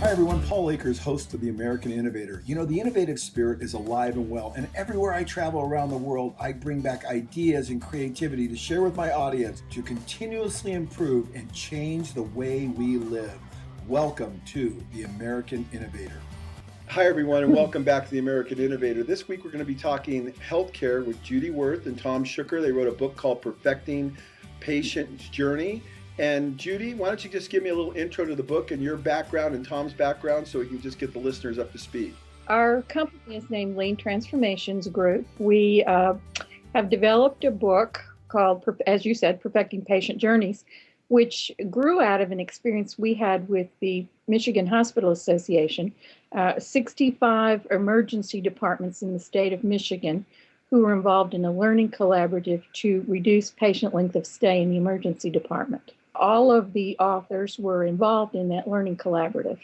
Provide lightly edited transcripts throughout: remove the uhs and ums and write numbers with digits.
Hi everyone, Paul Akers, host of the American Innovator. You know, the innovative spirit is alive and well, and everywhere I travel around the world, I bring back ideas and creativity to share with my audience to continuously improve and change the way we live. Welcome to the American Innovator. Hi everyone, and welcome back to the American Innovator. This week we're going to be talking healthcare with Judy Worth and Tom Shuker. They wrote a book called Perfecting Patient's Journey. And Judy, why don't you just give me a little intro to the book and your background and Tom's background so we can just get the listeners up to speed. Our company is named Lean Transformations Group. We have developed a book called, as you said, Perfecting Patient Journeys, which grew out of an experience we had with the Michigan Hospital Association, 65 emergency departments in the state of Michigan who were involved in a learning collaborative to reduce patient length of stay in the emergency department. All of the authors were involved in that learning collaborative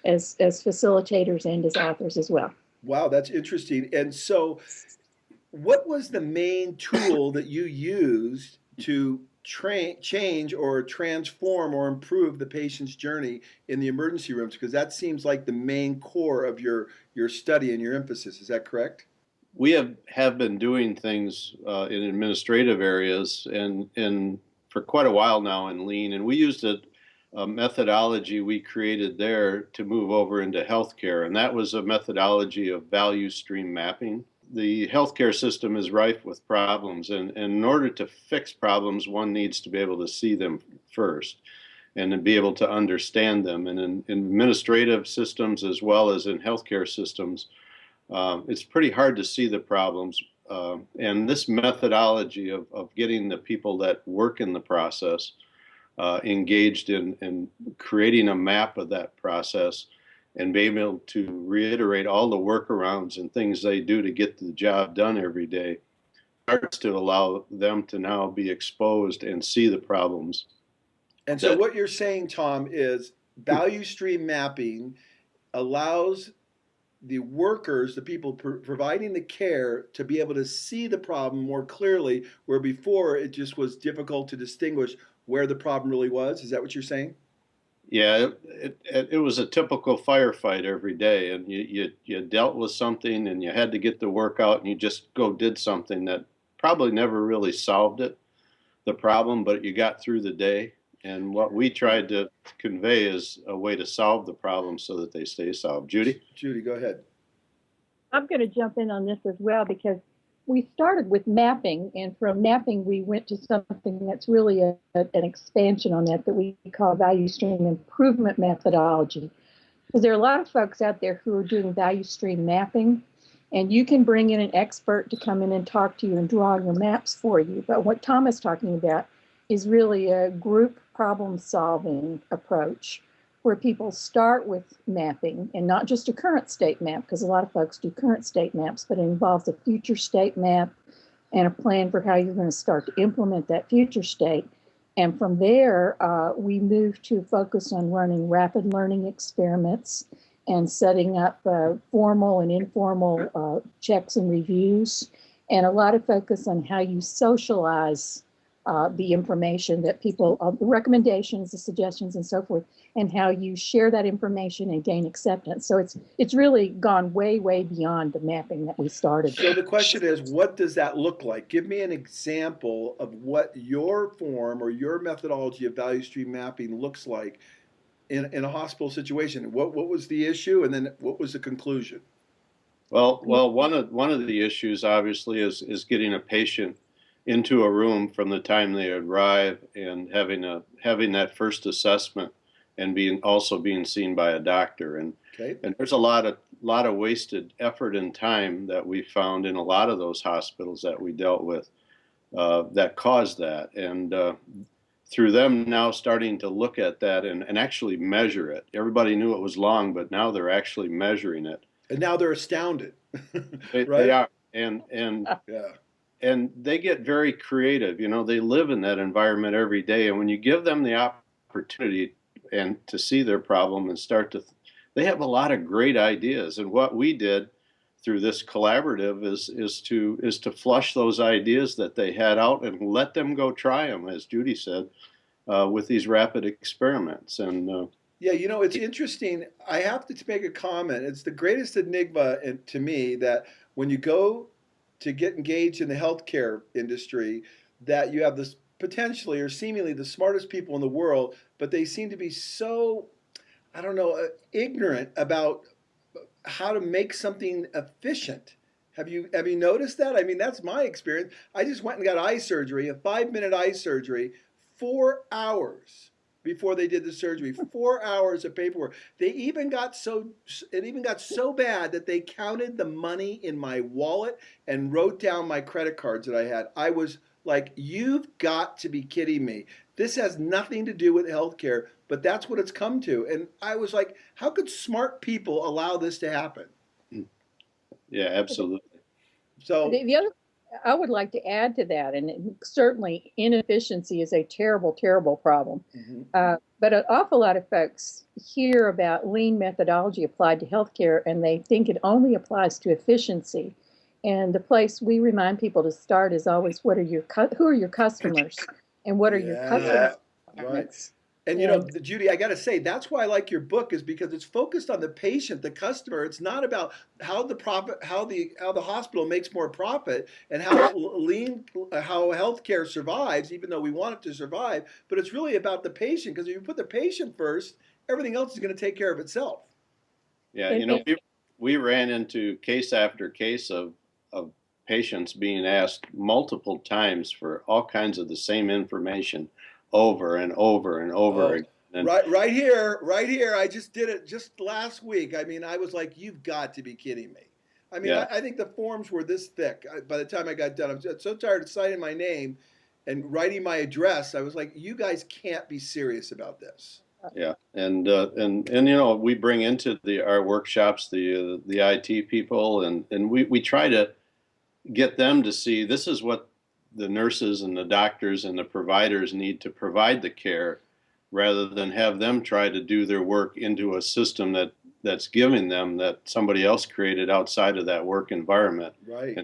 as facilitators and as authors as well. Wow, that's interesting. And so what was the main tool that you used to change or transform or improve the patient's journey in the emergency rooms? Because that seems like the main core of your study and your emphasis. Is that correct? We have been doing things in administrative areas and for quite a while now in Lean, and we used a methodology we created there to move over into healthcare, and that was a methodology of value stream mapping. The healthcare system is rife with problems, and in order to fix problems, one needs to be able to see them first and to be able to understand them. And in administrative systems as well as in healthcare systems, it's pretty hard to see the problems. And this methodology of getting the people that work in the process engaged in creating a map of that process and being able to reiterate all the workarounds and things they do to get the job done every day starts to allow them to now be exposed and see the problems. And so what you're saying, Tom, is value stream mapping allows the workers, the people providing the care, to be able to see the problem more clearly, where before it just was difficult to distinguish where the problem really was. Is that what you're saying? Yeah, it was a typical firefight every day, and you dealt with something, and you had to get the work out, and you just did something that probably never really solved the problem, but you got through the day. And what we tried to convey is a way to solve the problem so that they stay solved. Judy? Judy, go ahead. I'm going to jump in on this as well because we started with mapping, and from mapping we went to something that's really an expansion on that we call value stream improvement methodology. Because there are a lot of folks out there who are doing value stream mapping, and you can bring in an expert to come in and talk to you and draw your maps for you. But what Tom is talking about is really a group problem-solving approach where people start with mapping, and not just a current state map, because a lot of folks do current state maps, but it involves a future state map and a plan for how you're going to start to implement that future state. And from there, we move to focus on running rapid learning experiments and setting up formal and informal checks and reviews, and a lot of focus on how you socialize the information that people, the recommendations, the suggestions, and so forth, and how you share that information and gain acceptance. So it's really gone way, way beyond the mapping that we started. So the question is, what does that look like? Give me an example of what your form or your methodology of value stream mapping looks like in a hospital situation. What was the issue, and then what was the conclusion? Well, one of the issues obviously is getting a patient into a room from the time they arrive and having that first assessment and being seen by a doctor. And there's a lot of wasted effort and time that we found in a lot of those hospitals that we dealt with that caused that. And through them now starting to look at that and actually measure it. Everybody knew it was long, but now they're actually measuring it. And now they're astounded. Right? They are. And yeah. And they get very creative. You know, they live in that environment every day. And when you give them the opportunity and to see their problem and they have a lot of great ideas. And what we did through this collaborative is to flush those ideas that they had out and let them go try them, as Judy said, with these rapid experiments. And Yeah, it's interesting. I have to make a comment. It's the greatest enigma to me that when you go to get engaged in the healthcare industry, that you have this potentially or seemingly the smartest people in the world, but they seem to be so, I don't know, ignorant about how to make something efficient. Have you noticed that? I mean, that's my experience. I just went and got eye surgery, a 5-minute eye surgery, 4 hours before they did the surgery. 4 hours of paperwork. It even got so bad that they counted the money in my wallet and wrote down my credit cards that I had. I was like, you've got to be kidding me. This has nothing to do with healthcare, but that's what it's come to. And I was like, how could smart people allow this to happen? Yeah, absolutely. So The other, I would like to add to that, and certainly inefficiency is a terrible, terrible problem. But an awful lot of folks hear about lean methodology applied to healthcare, and they think it only applies to efficiency. And the place we remind people to start is always, who are your customers, and what are your customer requirements? And Judy, I got to say, that's why I like your book, is because it's focused on the patient, the customer. It's not about how the hospital makes more profit and how healthcare survives, even though we want it to survive. But it's really about the patient, because if you put the patient first, everything else is going to take care of itself. Yeah, we ran into case after case of patients being asked multiple times for all kinds of the same information over and over and over again. And right here. I just did it just last week. I mean, I was like, you've got to be kidding me. I mean, I think the forms were this thick. By the time I got done, I'm so tired of signing my name and writing my address. I was like, you guys can't be serious about this. Yeah, and we bring into our workshops the IT people, and we try to get them to see this is what the nurses and the doctors and the providers need to provide the care, rather than have them try to do their work into a system that's giving them that somebody else created outside of that work environment. Right.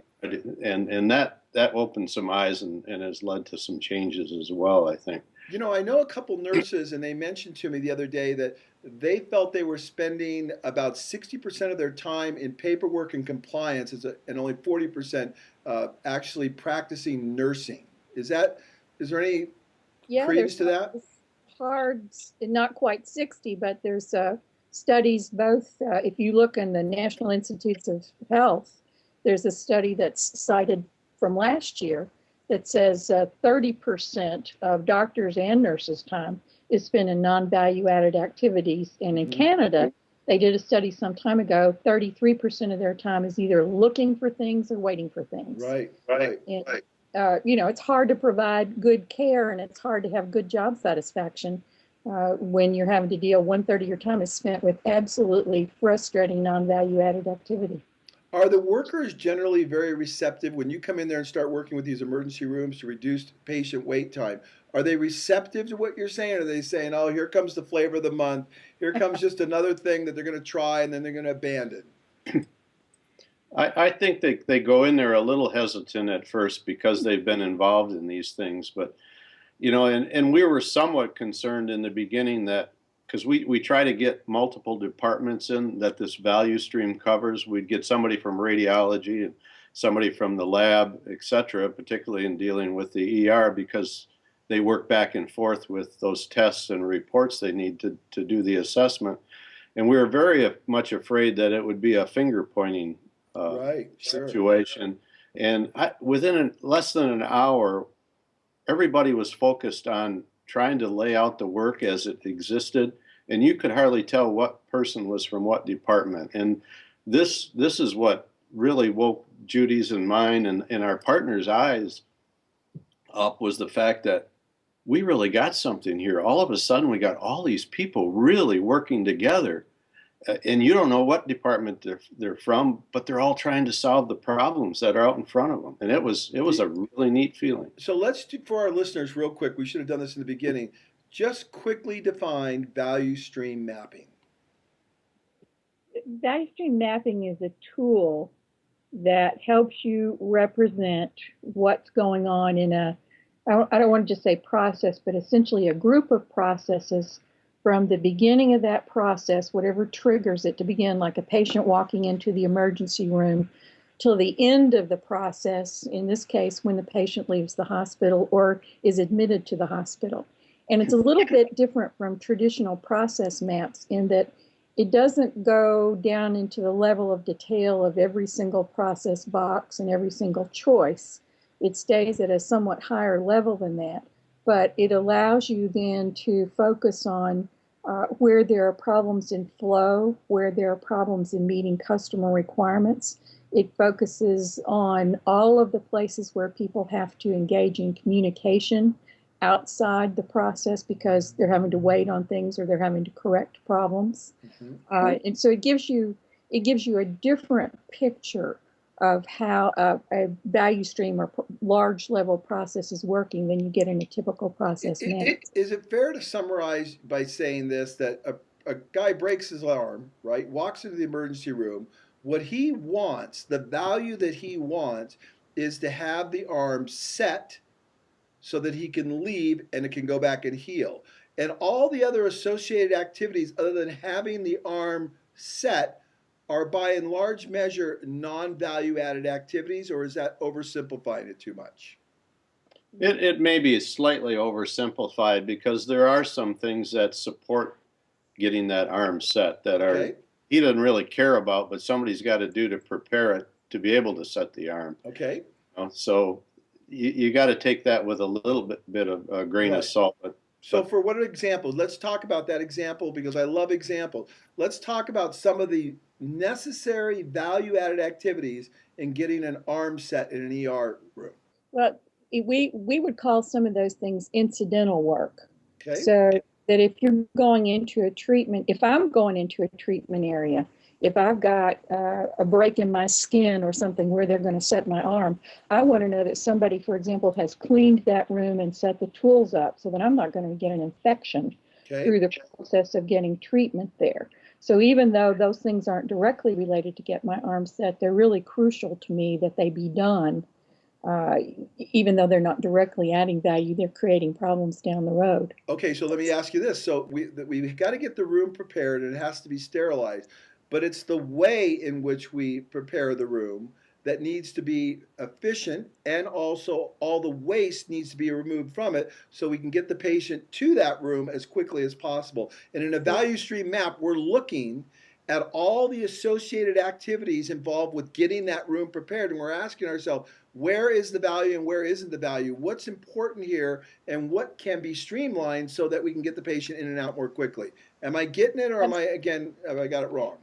And that opened some eyes and has led to some changes as well, I think. I know a couple nurses, and they mentioned to me the other day that they felt they were spending about 60% of their time in paperwork and compliance, and only 40% actually practicing nursing. Is there any credence to that? Hard, not quite 60, but there's studies both. If you look in the National Institutes of Health, there's a study that's cited from last year that says 30% of doctors and nurses' time is spent in non-value-added activities. And in Canada, they did a study some time ago, 33% of their time is either looking for things or waiting for things. Right. And, it's hard to provide good care, and it's hard to have good job satisfaction when you're having to deal, 1/3 of your time is spent with absolutely frustrating non-value-added activity. Are the workers generally very receptive when you come in there and start working with these emergency rooms to reduce patient wait time? Are they receptive to what you're saying? Or are they saying, oh, here comes the flavor of the month. Here comes just another thing that they're going to try and then they're going to abandon? I think they go in there a little hesitant at first because they've been involved in these things. But, and we were somewhat concerned in the beginning that, because we try to get multiple departments in that this value stream covers. We'd get somebody from radiology and somebody from the lab, et cetera, particularly in dealing with the ER, because they work back and forth with those tests and reports they need to do the assessment. And we were very much afraid that it would be a finger pointing situation. And within less than an hour, everybody was focused on trying to lay out the work as it existed, and you could hardly tell what person was from what department. And this is what really woke Judy's and mine and our partners' eyes up, was the fact that we really got something here. All of a sudden, we got all these people really working together, and you don't know what department they're from, but they're all trying to solve the problems that are out in front of them. And it was a really neat feeling. So let's do, for our listeners real quick, we should have done this in the beginning, just quickly define value stream mapping. Value stream mapping is a tool that helps you represent what's going on in I don't want to just say process, but essentially a group of processes from the beginning of that process, whatever triggers it to begin, like a patient walking into the emergency room, till the end of the process, in this case, when the patient leaves the hospital or is admitted to the hospital. And it's a little bit different from traditional process maps in that it doesn't go down into the level of detail of every single process box and every single choice. It stays at a somewhat higher level than that, but it allows you then to focus on where there are problems in flow, where there are problems in meeting customer requirements. It focuses on all of the places where people have to engage in communication outside the process because they're having to wait on things or they're having to correct problems. And so it gives you a different picture of how a value stream or large level process is working than you get in a typical process map. Is it fair to summarize by saying this, that a guy breaks his arm, right, walks into the emergency room, what he wants, the value that he wants is to have the arm set so that he can leave and it can go back and heal. And all the other associated activities other than having the arm set are by and large measure non-value added activities, or is that oversimplifying it too much? It may be slightly oversimplified because there are some things that support getting that arm set that are he doesn't really care about, but somebody's got to do to prepare it to be able to set the arm. Okay. So you got to take that with a little bit of a grain of salt. So for what examples? Let's talk about that example because I love examples. Let's talk about some of the necessary value-added activities in getting an arm set in an ER room. Well, we would call some of those things incidental work. Okay. So that if you're going into a treatment, if I'm going into a treatment area, if I've got a break in my skin or something where they're going to set my arm, I want to know that somebody, for example, has cleaned that room and set the tools up so that I'm not going to get an infection through the process of getting treatment there. So even though those things aren't directly related to get my arm set, they're really crucial to me that they be done. Even though they're not directly adding value, they're creating problems down the road. Okay, so let me ask you this. So we've got to get the room prepared and it has to be sterilized, but it's the way in which we prepare the room that needs to be efficient, and also all the waste needs to be removed from it so we can get the patient to that room as quickly as possible. And in a value stream map, we're looking at all the associated activities involved with getting that room prepared, and we're asking ourselves, where is the value and where isn't the value? What's important here and what can be streamlined so that we can get the patient in and out more quickly? Am I getting it, or have I got it wrong?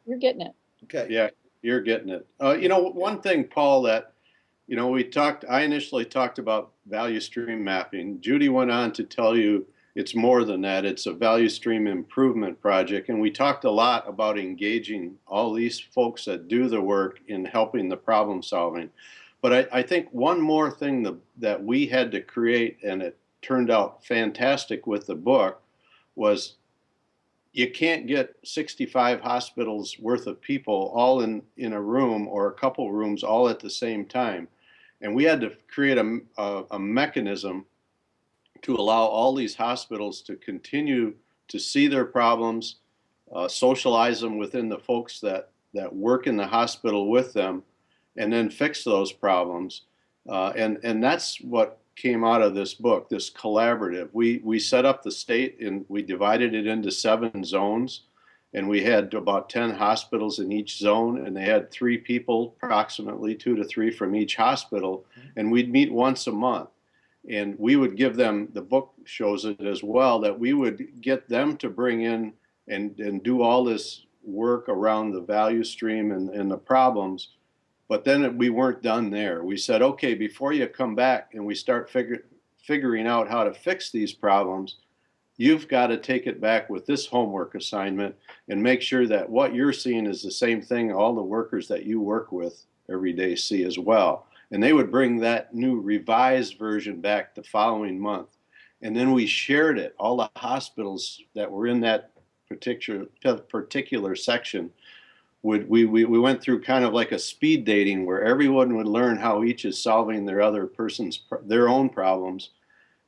You're getting it. Okay. Yeah, you're getting it. One thing, Paul, that, I initially talked about value stream mapping. Judy went on to tell you it's more than that. It's a value stream improvement project. And we talked a lot about engaging all these folks that do the work in helping the problem solving. But I think one more thing that we had to create, and it turned out fantastic with the book, was you can't get 65 hospitals worth of people all in a room or a couple rooms all at the same time. And we had to create a mechanism to allow all these hospitals to continue to see their problems, socialize them within the folks that work in the hospital with them, and then fix those problems. And that's what came out of this book, this collaborative. We set up the state and we divided it into 7 zones, and we had about 10 hospitals in each zone, and they had 3 people, approximately 2 to 3 from each hospital, and we'd meet once a month. And we would give them, the book shows it as well, that we would get them to bring in and do all this work around the value stream and the problems. But then we weren't done there. We said, okay, before you come back and we start figuring out how to fix these problems, you've got to take it back with this homework assignment and make sure that what you're seeing is the same thing all the workers that you work with every day see as well. And they would bring that new revised version back the following month. And then we shared it. All the hospitals that were in that particular section, we went through kind of like a speed dating where everyone would learn how each is solving their own problems.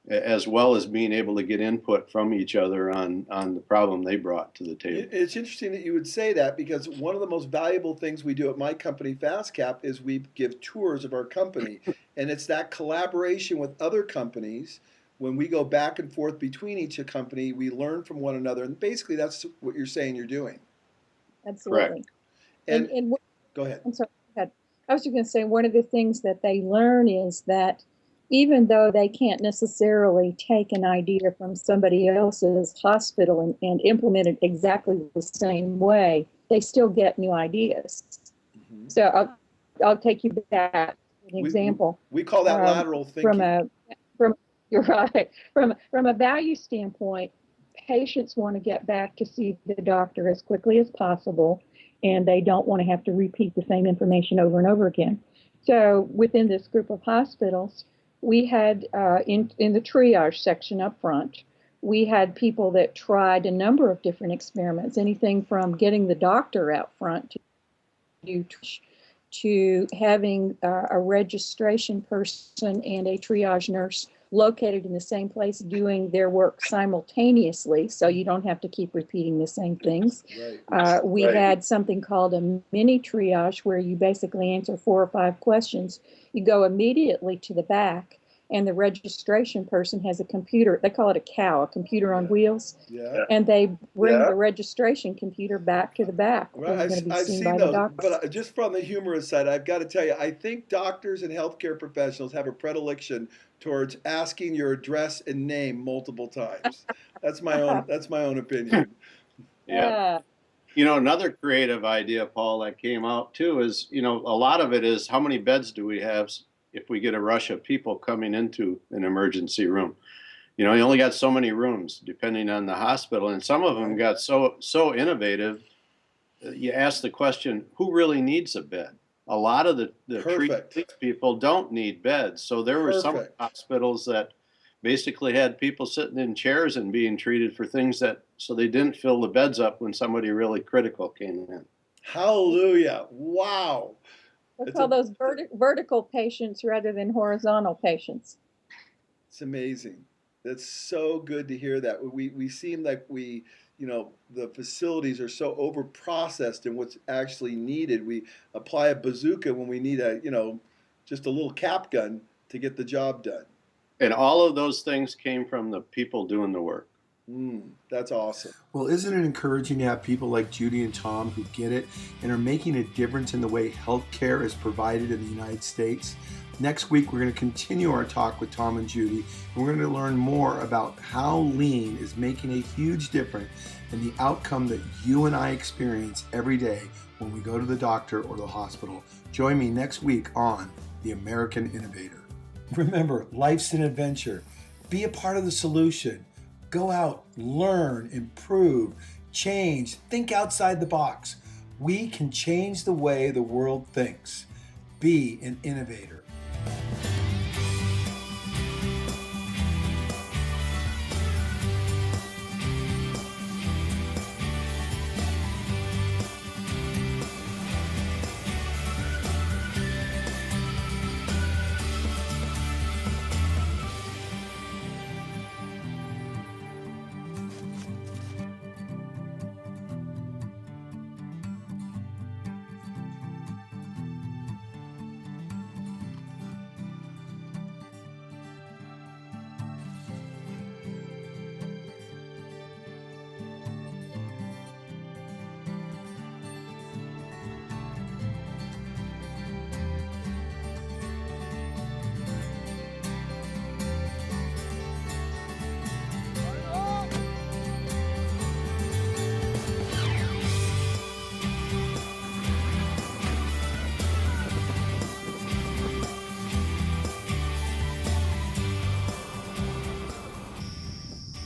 as well as being able to get input from each other on the problem they brought to the table. It's interesting that you would say that, because one of the most valuable things we do at my company, FastCap, is we give tours of our company. And it's that collaboration with other companies. When we go back and forth between each company, we learn from one another. And basically, that's what you're saying you're doing. Absolutely. Correct. And go ahead. I'm sorry. Go ahead. I was just going to say, one of the things that they learn is that even though they can't necessarily take an idea from somebody else's hospital and implement it exactly the same way, they still get new ideas. Mm-hmm. So I'll take you back to an example. We call that lateral thinking. You're right. From a value standpoint, patients want to get back to see the doctor as quickly as possible, and they don't want to have to repeat the same information over and over again. So within this group of hospitals, we had in the triage section up front, we had people that tried a number of different experiments, anything from getting the doctor out front to having a registration person and a triage nurse located in the same place doing their work simultaneously, so you don't have to keep repeating the same things. Right. We had something called a mini triage, where you basically answer 4 or 5 questions. You go immediately to the back, and the registration person has a computer. They call it a cow, a computer on wheels. Yeah. And they bring the registration computer back to the back. Right. I've seen by those, the but just from the humorous side, I've got to tell you, I think doctors and healthcare professionals have a predilection towards asking your address and name multiple times. That's my own opinion. Yeah. Another creative idea, Paul, that came out too is, a lot of it is how many beds do we have if we get a rush of people coming into an emergency room? You only got so many rooms depending on the hospital, and some of them got so innovative. You ask the question, who really needs a bed? A lot of the treated people don't need beds. So there were some hospitals that basically had people sitting in chairs and being treated for things so they didn't fill the beds up when somebody really critical came in. Hallelujah. Wow. Let's call those vertical patients rather than horizontal patients. It's amazing. That's so good to hear that. We seem like the facilities are so over processed in what's actually needed. We apply a bazooka when we need just a little cap gun to get the job done. And all of those things came from the people doing the work. That's awesome. Well, isn't it encouraging to have people like Judy and Tom who get it and are making a difference in the way healthcare is provided in the United States? Next week, we're going to continue our talk with Tom and Judy, and we're going to learn more about how lean is making a huge difference in the outcome that you and I experience every day when we go to the doctor or the hospital. Join me next week on The American Innovator. Remember, life's an adventure. Be a part of the solution. Go out, learn, improve, change, think outside the box. We can change the way the world thinks. Be an innovator.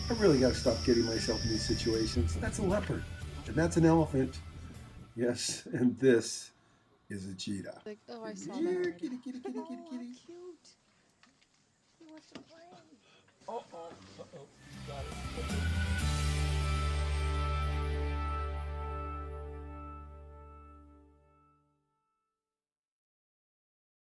I really got to stop getting myself in these situations. That's a leopard, and that's an elephant. Yes, and this is a cheetah. Like, oh, I saw Here, that. kitty, kitty, kitty, Oh, kitty, how kitty. cute. He wants to play. Uh-oh. Got it.